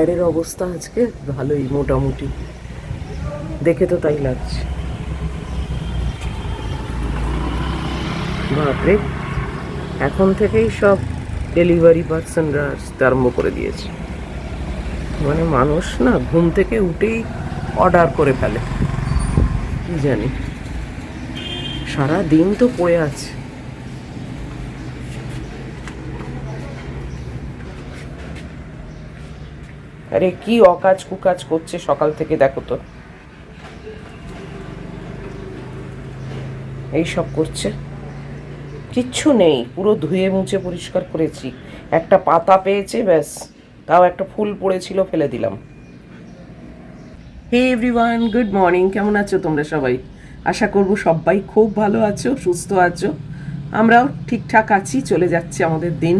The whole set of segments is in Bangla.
বাইরের অবস্থা আজকে ভালোই, মোটামুটি দেখে তো তাই লাগছে। বাপরে, এখন থেকেই সব ডেলিভারি পার্সনরা আসতে আরম্ভ করে দিয়েছে। মানে মানুষ না ঘুম থেকে উঠেই অর্ডার করে ফেলে, কি জানি, সারা দিন তো পড়ে আছে। আরে কি অকাজ কুকাজ করছে সকাল থেকে, দেখো তো এই সব করছে। কিচ্ছু নেই, পুরো ধুয়ে মুছে পরিষ্কার করেছি। একটা পাতা পেয়েছে ব্যাস, তাও একটা ফুল পড়েছিল ফেলে দিলাম। Hey everyone, good morning. কেমন আছো তোমরা সবাই? আশা করব সবাই খুব ভালো আছো, সুস্থ আছো। আমরাও ঠিকঠাক আছি, চলে যাচ্ছে আমাদের দিন।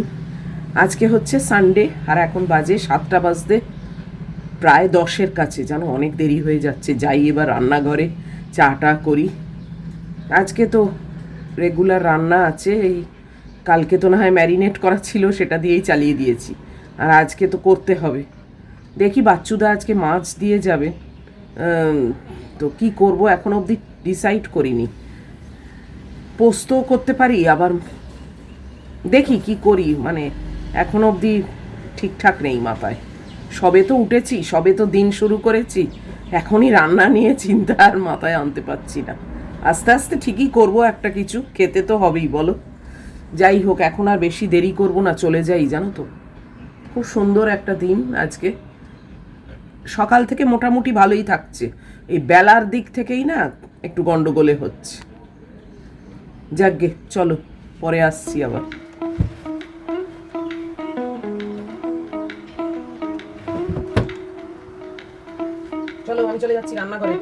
আজকে হচ্ছে সানডে, আর এখন বাজে 7টা বাজতে প্রায় 10-এর কাছে। জানো, অনেক দেরি হয়ে যাচ্ছে। যাই এবার রান্নাঘরে, চাটা করি। আজকে তো রেগুলার রান্না আছে। এই কালকে তো না হয় ম্যারিনেট করা ছিল, সেটা দিয়েই চালিয়ে দিয়েছি। আর আজকে তো করতে হবে। দেখি বাচ্চুদা আজকে মাছ দিয়ে যাবে, তো কি করব এখন অবধি ডিসাইড করিনি। পোস্তও করতে পারি, আবার দেখি কি করি। মানে এখন অবধি ঠিকঠাক নেই মাথায়। সবে তো উঠেছি, সবে তো দিন শুরু করেছি, এখনই রান্না নিয়ে চিন্তা আর মাথায় আনতে পারছি না। আস্তে আস্তে ঠিকই করব একটা কিছু, খেতে তো হবেই বলো। যাই হোক, এখন আর বেশি দেরি করব না, চলে যাই। জানো তো, খুব সুন্দর একটা দিন আজকে। সকাল থেকে মোটামুটি ভালোই থাকছে, এই বেলার দিক থেকেই না একটু গন্ডগোলে হচ্ছে। যাকগে, চলো পরে আসছি আবার। চলো, আমি চলে যাচ্ছি রান্নাঘরে।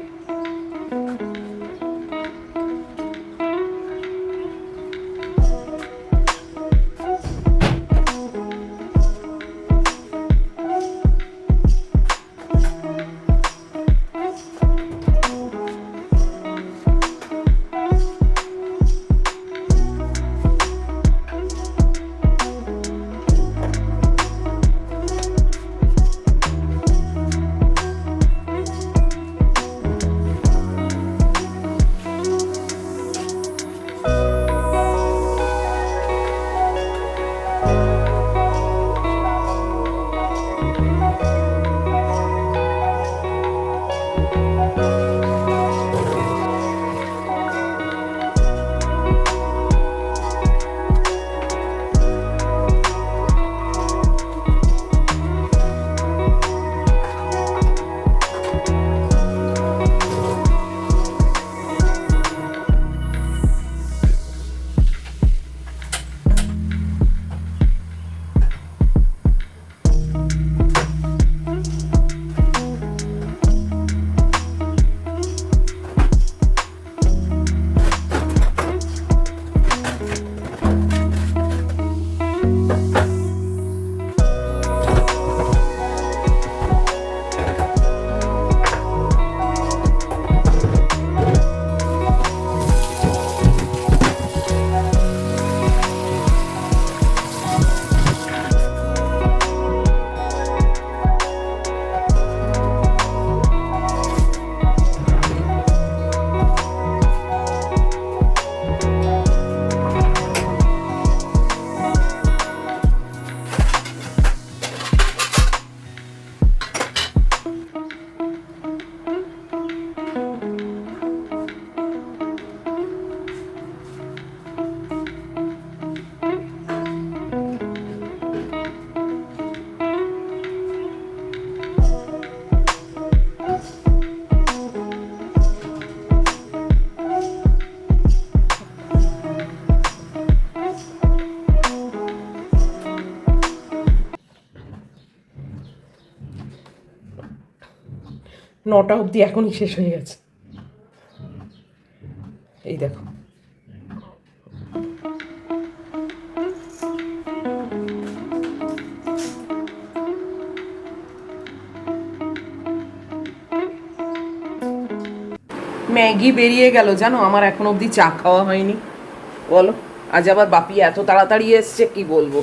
নটা অবধি এখনই শেষ হয়ে গেছে। এই দেখো, ম্যাগি বেরিয়ে গেল। জানো, আমার এখন অবধি চা খাওয়া হয়নি। বলো, আজ আবার বাপি এত তাড়াতাড়ি এসছে, কি বলবো।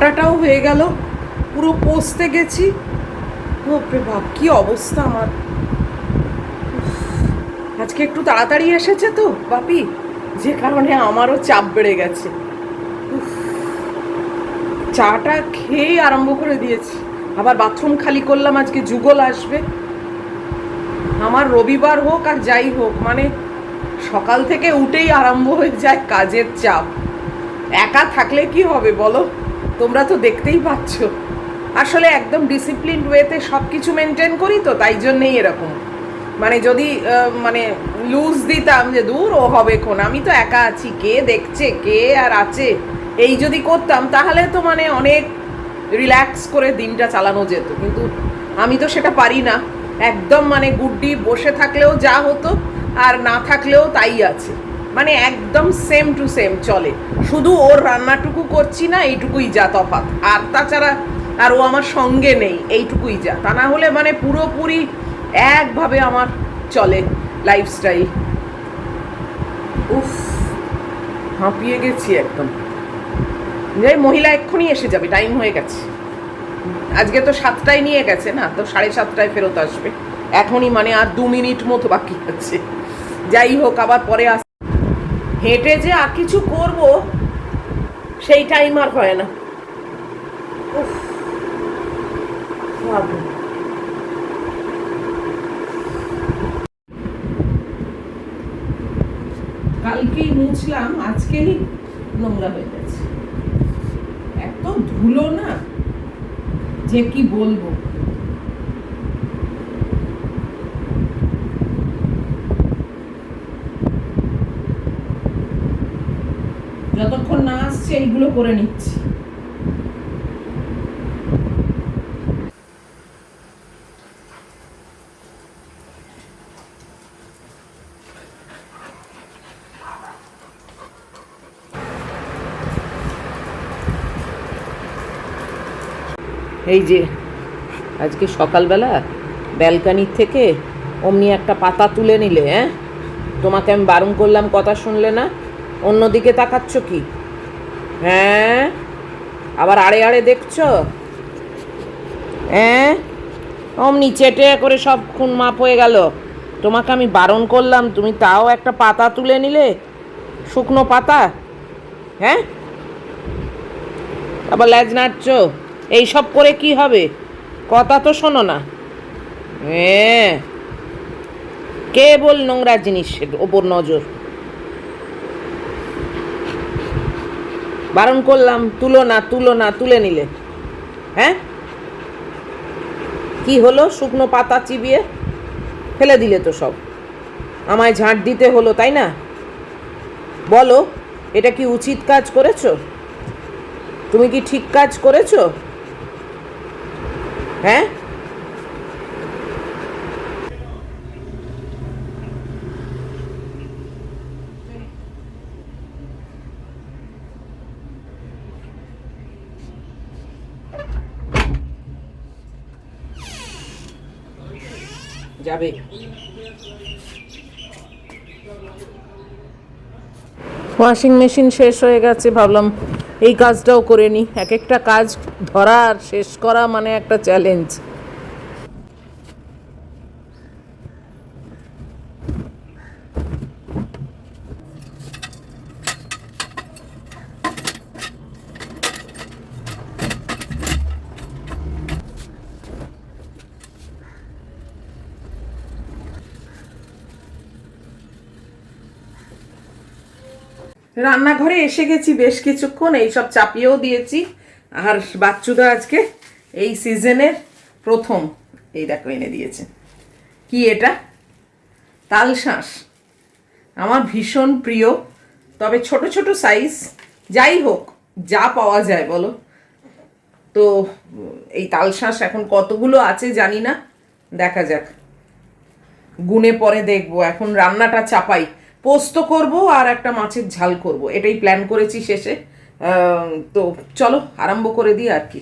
চাটাটাও হয়ে গেল, পুরো পোস্তে গেছি। ওপরে বাপ, কি অবস্থা আমার। আজকে একটু তাড়াতাড়ি এসেছে তো বাপি, যে কারণে আমারও চাপ বেড়ে গেছে। চাটা খেয়েই আরম্ভ করে দিয়েছি। আবার বাথরুম খালি করলাম, আজকে যুগল আসবে। আমার রবিবার হোক আর যাই হোক, মানে সকাল থেকে উঠেই আরম্ভ হয়ে যায় কাজের চাপ। একা থাকলে কি হবে বলো, তোমরা তো দেখতেই পাচ্ছ। আসলে একদম ডিসিপ্লিন ওয়েতে সব কিছু মেনটেন করি, তো তাই জন্যেই এরকম। মানে যদি মানে লুজ দিতাম যে দূর ও হবে কোন, আমি তো একা আছি, কে দেখছে কে আর আছে, এই যদি করতাম তাহলে তো মানে অনেক রিল্যাক্স করে দিনটা চালানো যেত। কিন্তু আমি তো সেটা পারি না। একদম মানে গুড্ডি বসে থাকলেও যা হতো আর না থাকলেও তাই আছে, মানে একদম সেম টু সেম চলে। শুধু ওর রান্নাটুকু করছি না, এইটুকুই যা তফাৎ। আর তাছাড়া আর ও আমার সঙ্গে নেই, এইটুকুই যা। তা না হলে মানে পুরোপুরি একভাবে আমার চলে লাইফস্টাইল। উফ, হাঁপিয়ে গেছি একদম। যাই, মহিলা এক্ষুনি এসে যাবে, টাইম হয়ে গেছে। আজকে তো 7টায় নিয়ে গেছে না, তো 7:30টায় ফেরত আসবে। এখনই মানে আর 2 মিনিট মতো বাকি আছে। যাই হোক, আবার পরে হেঁটে যে আর কিছু করব সেই টাইম আর হয় না। উফ, কালকেই মুছলাম, আজকেই নোংরা হয়ে গেছে। এত ধুলো না যে কি বলবো। যতক্ষণ না আসছে এইগুলো করে নিচ্ছি। এই যে আজকে সকালবেলা ব্যালকানির থেকে অমনি একটা পাতা তুলে নিলে, হ্যাঁ? তোমাকে আমি বারণ করলাম, কথা শুনলে না। অন্যদিকে তাকাচ্ছ কি? হ্যাঁ, আবার আড়ে আড়ে দেখছো? হ্যাঁ, অমনি চেটে করে সব খুন মাপ হয়ে গেল। তোমাকে আমি বারণ করলাম, তুমি তাও একটা পাতা তুলে নিলে, শুকনো পাতা। হ্যাঁ, আবার ল্যাজ নাড়ছো। এইসব করে কি হবে? কথা তো শোনো না। হ্যাঁ, কেবল নোংরা জিনিসের ওপর নজর। বারণ করলাম, তুলো না তুলো না, তুলে নিলে। হ্যাঁ, কি হলো? শুকনো পাতা চিবিয়ে ফেলে দিলে তো সব। আমায় ঝাঁট দিতে হলো, তাই না? বলো, এটা কি উচিত কাজ করেছো? তুমি কি ঠিক কাজ করেছো? হ্যাঁ, যাবে। ওয়াশিং মেশিন শেষ হয়ে গেছে, ভাবলাম এই কাজটাও করে নিই। এক একটা কাজ ধরা আর শেষ করা মানে একটা চ্যালেঞ্জ। রান্নাঘরে এসে গেছি বেশ কিছুক্ষণ, এইসব চাপিয়েও দিয়েছি। আর বাচ্চুদা আজকে এই সিজনের প্রথম এই দেখো এনে দিয়েছে। কি এটা? তালশাঁস। আমার ভীষণ প্রিয়, তবে ছোট ছোট সাইজ। যাই হোক, যা পাওয়া যায় বলো। তো এই তালশাঁস এখন কতগুলো আছে জানি না, দেখা যাক, গুনে পরে দেখবো। এখন রান্নাটা চাপাই। পোস্ত করব আর একটা মাছের ঝাল করব, এটাই প্ল্যান করেছি শেষে। তো চলো আরম্ভ করে দিই আর কি।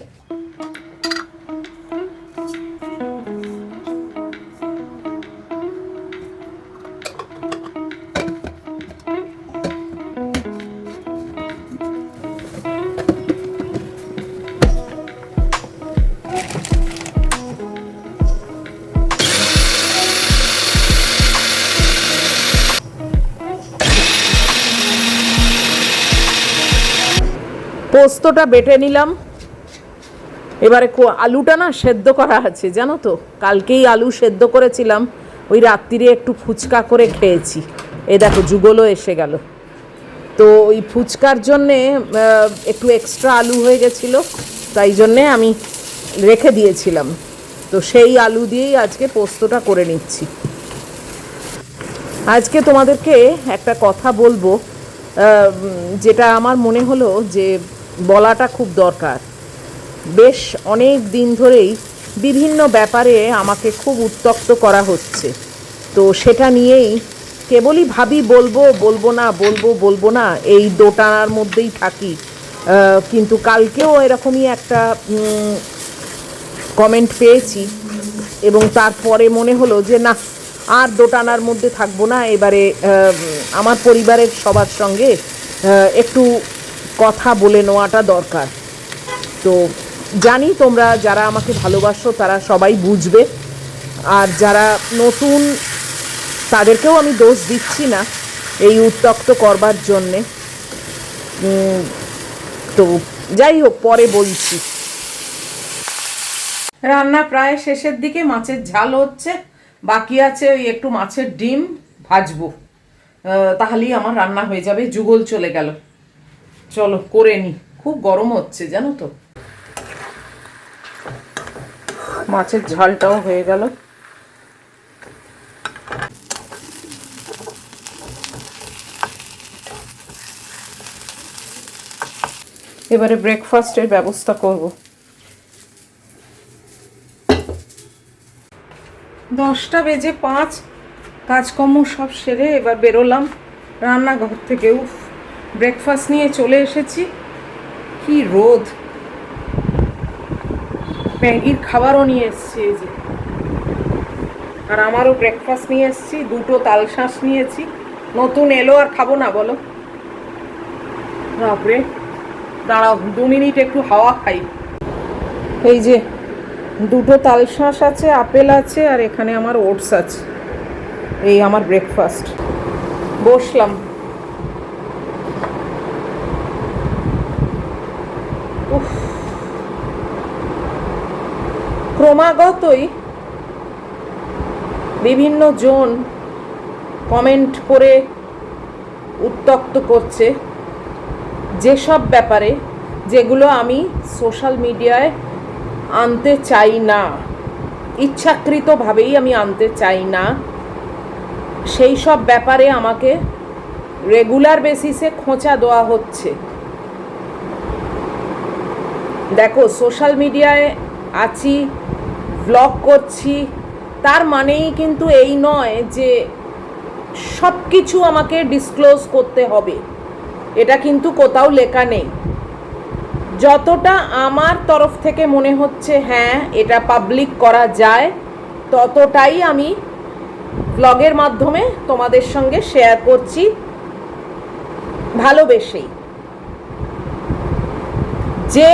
পোস্তটা বেটে নিলাম। এবারে আলুটা না সেদ্ধ করা আছে জানো তো, কালকেই আলু সেদ্ধ করেছিলাম, ওই রাত্রিরে একটু ফুচকা করে খেয়েছি। এই দেখো যুগলও এসে গেল। তো ওই ফুচকার জন্যে একটু এক্সট্রা আলু হয়ে গেছিলো, তাই জন্যে আমি রেখে দিয়েছিলাম। তো সেই আলু দিয়েই আজকে পোস্তটা করে নিচ্ছি। আজকে তোমাদেরকে একটা কথা বলবো, যেটা আমার মনে হলো যে বলাটা খুব দরকার। বেশ অনেক দিন ধরেই বিভিন্ন ব্যাপারে আমাকে খুব উত্ত্যক্ত করা হচ্ছে। তো সেটা নিয়েই কেবলই ভাবি বলবো না এই দোটানার মধ্যেই থাকি। কিন্তু কালকেও এরকমই একটা কমেন্ট পেয়েছি এবং তারপরে মনে হলো যে না, আর দোটানার মধ্যে থাকবো না। এবারে আমার পরিবারের সবার সঙ্গে একটু কথা বলে নেওয়াটা দরকার। তো জানি তোমরা যারা আমাকে ভালোবাসো তারা সবাই বুঝবে, আর যারা নতুন তাদেরকেও আমি দোষ দিচ্ছি না এই উত্ত্যক্ত করবার জন্যে। তো যাই হোক, পরে বলছি। রান্না প্রায় শেষের দিকে, মাছের ঝাল হচ্ছে, বাকি আছে ওই একটু মাছের ডিম ভাজবো, তাহলেই আমার রান্না হয়ে যাবে। যুগল চলে গেল, চলো করে নি। খুব গরম হচ্ছে জানো তো। মাছের ঝালটাও হয়ে গেল। এবারে ব্রেকফাস্টের ব্যবস্থা করব। 10:05, কাজকর্ম সব সেরে এবার বেরোলাম রান্নাঘর থেকে। ব্রেকফাস্ট নিয়ে চলে এসেছি। কি রোদ! ম্যাগির খাবারও নিয়ে এসছি এই যে, আর আমারও ব্রেকফাস্ট নিয়ে এসছি। 2টো তালশাঁস নিয়েছি, নতুন এলো আর খাবো না বলো? বাপরে, দাঁড়াও 2 মিনিট একটু হাওয়া খাই। এই যে 2টো তালশাঁস আছে, আপেল আছে, আর এখানে আমার ওটস আছে। এই আমার ব্রেকফাস্ট। বসলাম। ক্রমাগতই বিভিন্ন জন কমেন্ট করে উত্ত্যক্ত করছে যেসব ব্যাপারে, যেগুলো আমি সোশ্যাল মিডিয়ায় আনতে চাই না, ইচ্ছাকৃতভাবেই আমি আনতে চাই না। সেই সব ব্যাপারে আমাকে রেগুলার বেসিসে খোঁচা দেওয়া হচ্ছে। দেখো, সোশ্যাল মিডিয়ায় আছি, ব্লগ করছি, তার মানেই কিন্তু এই নয় যে সব কিছু আমাকে ডিসক্লোজ করতে হবে। এটা কিন্তু কোথাও লেখা নেই। যতটা আমার তরফ থেকে মনে হচ্ছে হ্যাঁ এটা পাবলিক করা যায়, ততটাই আমি ব্লগের মাধ্যমে তোমাদের সঙ্গে শেয়ার করছি, ভালোবেসেই। যে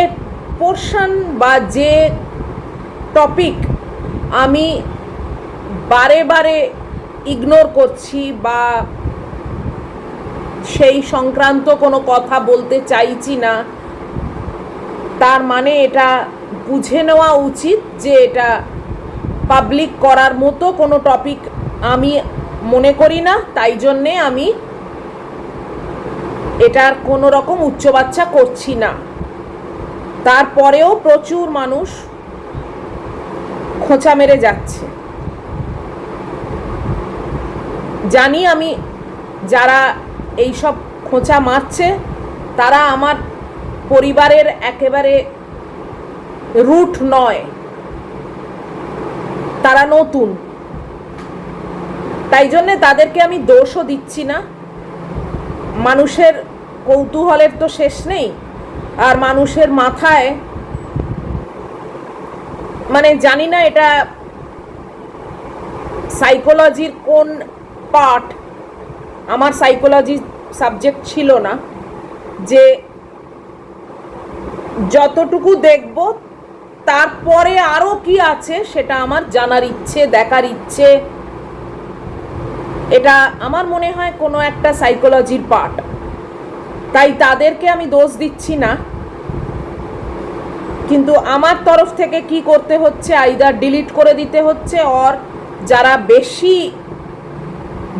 পোর্শন বা যে টপিক আমি বারে বারে ইগনোর করছি বা সেই সংক্রান্ত কোনো কথা বলতে চাইছি না, তার মানে এটা বুঝে নেওয়া উচিত যে এটা পাবলিক করার মতো কোনো টপিক আমি মনে করি না। তাই জন্যে আমি এটার কোনো রকম উচ্চবাচ্চা করছি না। তারপরেও প্রচুর মানুষ খোঁচা মেরে যাচ্ছে। জানি আমি যারা এইসব খোঁচা মারছে তারা আমার পরিবারের একেবারে রুট নয়, তারা নতুন। তাই জন্যে তাদেরকে আমি দোষও দিচ্ছি না। মানুষের কৌতূহলের তো শেষ নেই, আর মানুষের মাথায় মানে জানি না এটা সাইকোলজির কোন পার্ট, আমার সাইকোলজি সাবজেক্ট ছিল না, যে যতটুকু দেখব তারপরে আরও কি আছে সেটা আমার জানার ইচ্ছে, দেখার ইচ্ছে। এটা আমার মনে হয় কোনো একটা সাইকোলজির পার্ট। তাই তাদেরকে আমি দোষ দিচ্ছি না। কিন্তু আমার তরফ থেকে কি করতে হচ্ছে, আইদার ডিলিট করে দিতে হচ্ছে, অর যারা বেশি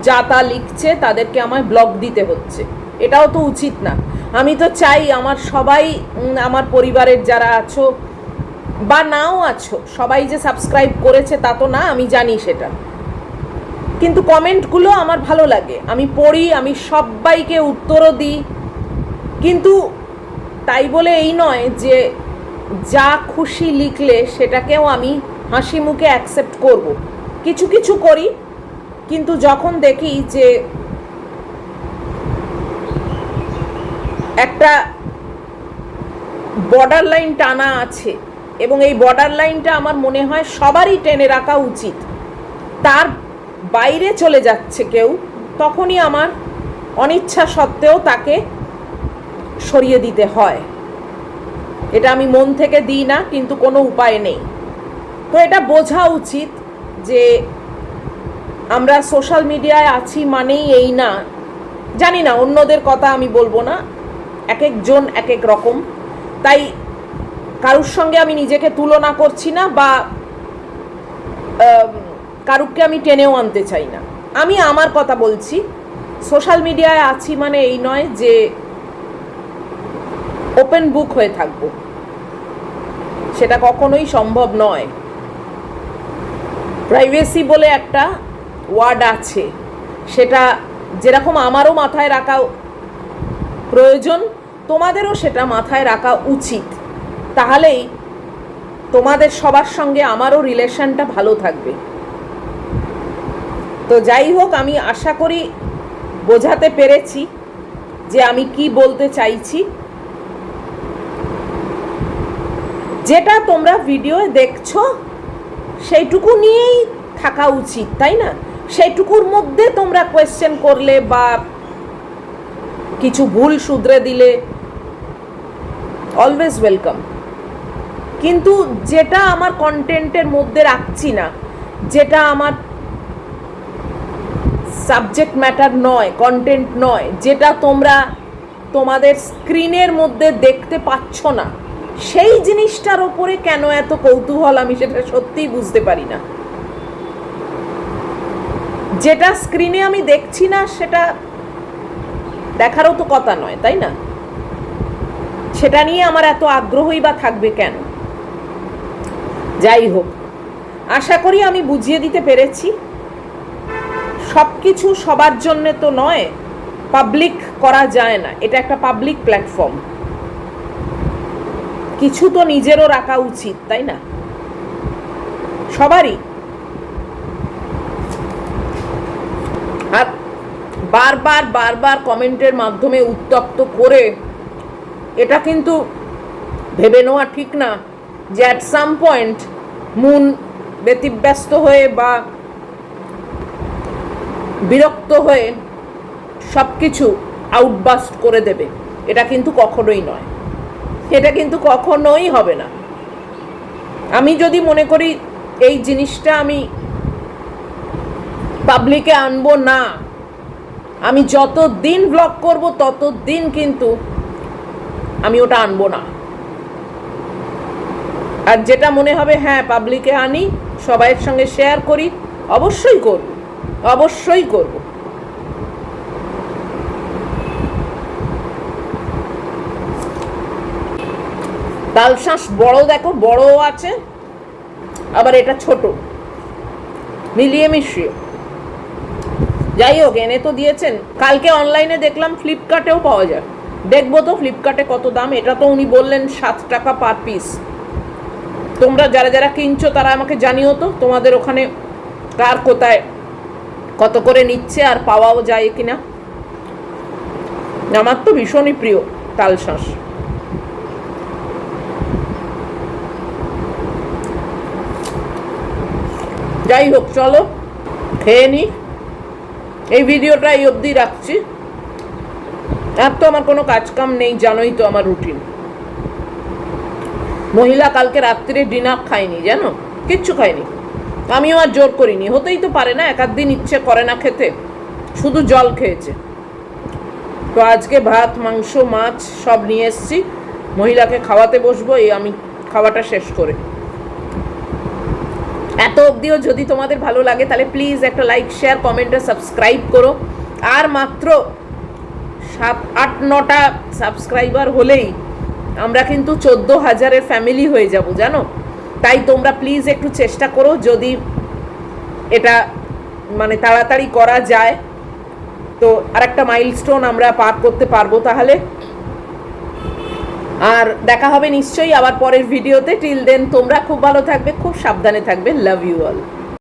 যাতা লিখছে তাদেরকে আমায় ব্লক দিতে হচ্ছে। এটাও তো উচিত না। আমি তো চাই আমার সবাই, আমার পরিবারের যারা আছো বা নাও আছো, সবাই যে সাবস্ক্রাইব করেছে তা তো না, আমি জানি সেটা, কিন্তু কমেন্টগুলো আমার ভালো লাগে, আমি পড়ি, আমি সবাইকে উত্তরও দিই। কিন্তু তাই বলে এই নয় যে যা খুশি লিখলে সেটাকেও আমি হাসি মুখে অ্যাকসেপ্ট করব। কিছু কিছু করি, কিন্তু যখন দেখি যে একটা বর্ডার লাইন টানা আছে এবং এই বর্ডার লাইনটা আমার মনে হয় সবারই টেনে রাখা উচিত, তার বাইরে চলে যাচ্ছে কেউ, তখনই আমার অনিচ্ছা সত্ত্বেও তাকে সরিয়ে দিতে হয়। এটা আমি মন থেকে দিই না, কিন্তু কোনো উপায় নেই। তো এটা বোঝা উচিত যে আমরা সোশ্যাল মিডিয়ায় আছি মানেই এই না, জানি না, অন্যদের কথা আমি বলবো না, এক একজন এক এক রকম। তাই কারুর সঙ্গে আমি নিজেকে তুলনা করছি না, বা কারুকে আমি টেনেও আনতে চাই না। আমি আমার কথা বলছি, সোশ্যাল মিডিয়ায় আছি মানে এই নয় যে ওপেন বুক হয়ে থাকবো, সেটা কখনোই সম্ভব নয়। প্রাইভেসি বলে একটা ওয়ার্ড আছে, সেটা যেরকম আমারও মাথায় রাখা প্রয়োজন, তোমাদেরও সেটা মাথায় রাখা উচিত। তাহলেই তোমাদের সবার সঙ্গে আমারও রিলেশনটা ভালো থাকবে। তো যাই হোক, আমি আশা করি বোঝাতে পেরেছি যে আমি কি বলতে চাইছি। যেটা তোমরা ভিডিওয়ে দেখছো সেইটুকু নিয়েই থাকা উচিত, তাই না? সেইটুকুর মধ্যে তোমরা কোয়েশ্চেন করলে বা কিছু ভুল শুধরে দিলে অলওয়েজ ওয়েলকাম। কিন্তু যেটা আমার কন্টেন্টের মধ্যে রাখছি না, যেটা আমার সাবজেক্ট ম্যাটার নয়, কন্টেন্ট নয়, যেটা তোমরা তোমাদের স্ক্রিনের মধ্যে দেখতে পাচ্ছ না, সেই জিনিসটার ওপরে কেন এত কৌতূহল আমি সেটা সত্যিই বুঝতে পারি না। যেটা স্ক্রিনে আমি দেখছি না সেটা দেখারও তো কথা নয়, তাই না? সেটা নিয়ে আমার এত আগ্রহই বা থাকবে কেন? যাই হোক, আশা করি আমি বুঝিয়ে দিতে পেরেছি। সব কিছু সবার জন্যে তো নয়, পাবলিক করা যায় না, এটা একটা পাবলিক প্ল্যাটফর্ম, কিছু তো নিজেরও রাখা উচিত, তাই না? সবারই। আর বারবার বারবার কমেন্টের মাধ্যমে উত্তপ্ত করে এটা কিন্তু ভেবে নেওয়া ঠিক না যে অ্যাট সাম পয়েন্ট মন ব্যতিব্যস্ত হয়ে বা বিরক্ত হয়ে সব কিছু আউটবাস্ট করে দেবে, এটা কিন্তু কখনোই নয়, এটা কিন্তু কখনোই হবে না। আমি যদি মনে করি এই জিনিসটা আমি পাবলিকে আনবো না, আমি যত দিন ব্লগ করব তত দিন কিন্তু আমি ওটা আনবো না। আর যেটা মনে হবে হ্যাঁ পাবলিকে আনি, সবাইয়ের সঙ্গে শেয়ার করি, অবশ্যই করব, অবশ্যই করব। তালশাঁস বড়, দেখো বড়ও আছে, আবার এটা ছোট, মিলিয়ে মিশিয়ে। যাই হোক, এনে তো দিয়েছেন। কালকে অনলাইনে দেখলাম ফ্লিপকার্টেও পাওয়া যায়, দেখবো তো ফ্লিপকার্টে কত দাম। এটা তো উনি বললেন 7 টাকা পার পিস। তোমরা যারা যারা কিনছো তারা আমাকে জানিও তো তোমাদের ওখানে কার কোথায় কত করে নিচ্ছে আর পাওয়াও যায় কিনা। আমার তো ভীষণই প্রিয় তালশাঁস। যাই হোক, চলো খেয়ে নি। এই ভিডিওটা এই অবধি রাখছি। আর তো আমার কোনো কাজকাম নেই, জানোই তো আমার রুটিন। মহিলা কালকে রাত্রে ডিনার খায়নি, জানো, কিচ্ছু খায়নি। আমিও আর জোর করিনি, হতেই তো পারে না, এক আধ দিন ইচ্ছে করে না খেতে, শুধু জল খেয়েছে। তো আজকে ভাত, মাংস, মাছ সব নিয়ে এসছি, মহিলাকে খাওয়াতে বসবো, এই আমি খাওয়াটা শেষ করে। এত অবধিও যদি তোমাদের ভালো লাগে তাহলে প্লিজ একটা লাইক, শেয়ার, কমেন্ট আর সাবস্ক্রাইব করো। আর মাত্র 7-8-9টা সাবস্ক্রাইবার হলেই আমরা কিন্তু 14,000-এর ফ্যামিলি হয়ে যাব, জানো। তাই তোমরা প্লিজ একটু চেষ্টা করো, যদি এটা মানে তাড়াতাড়ি করা যায় তো আরেকটা মাইলস্টোন আমরা পার করতে পারবো তাহলে। আর দেখা হবে নিশ্চয়ই আবার পরের ভিডিওতে। টিল দেন তোমরা খুব ভালো থাকবে, খুব সাবধানে থাকবে। Love you all.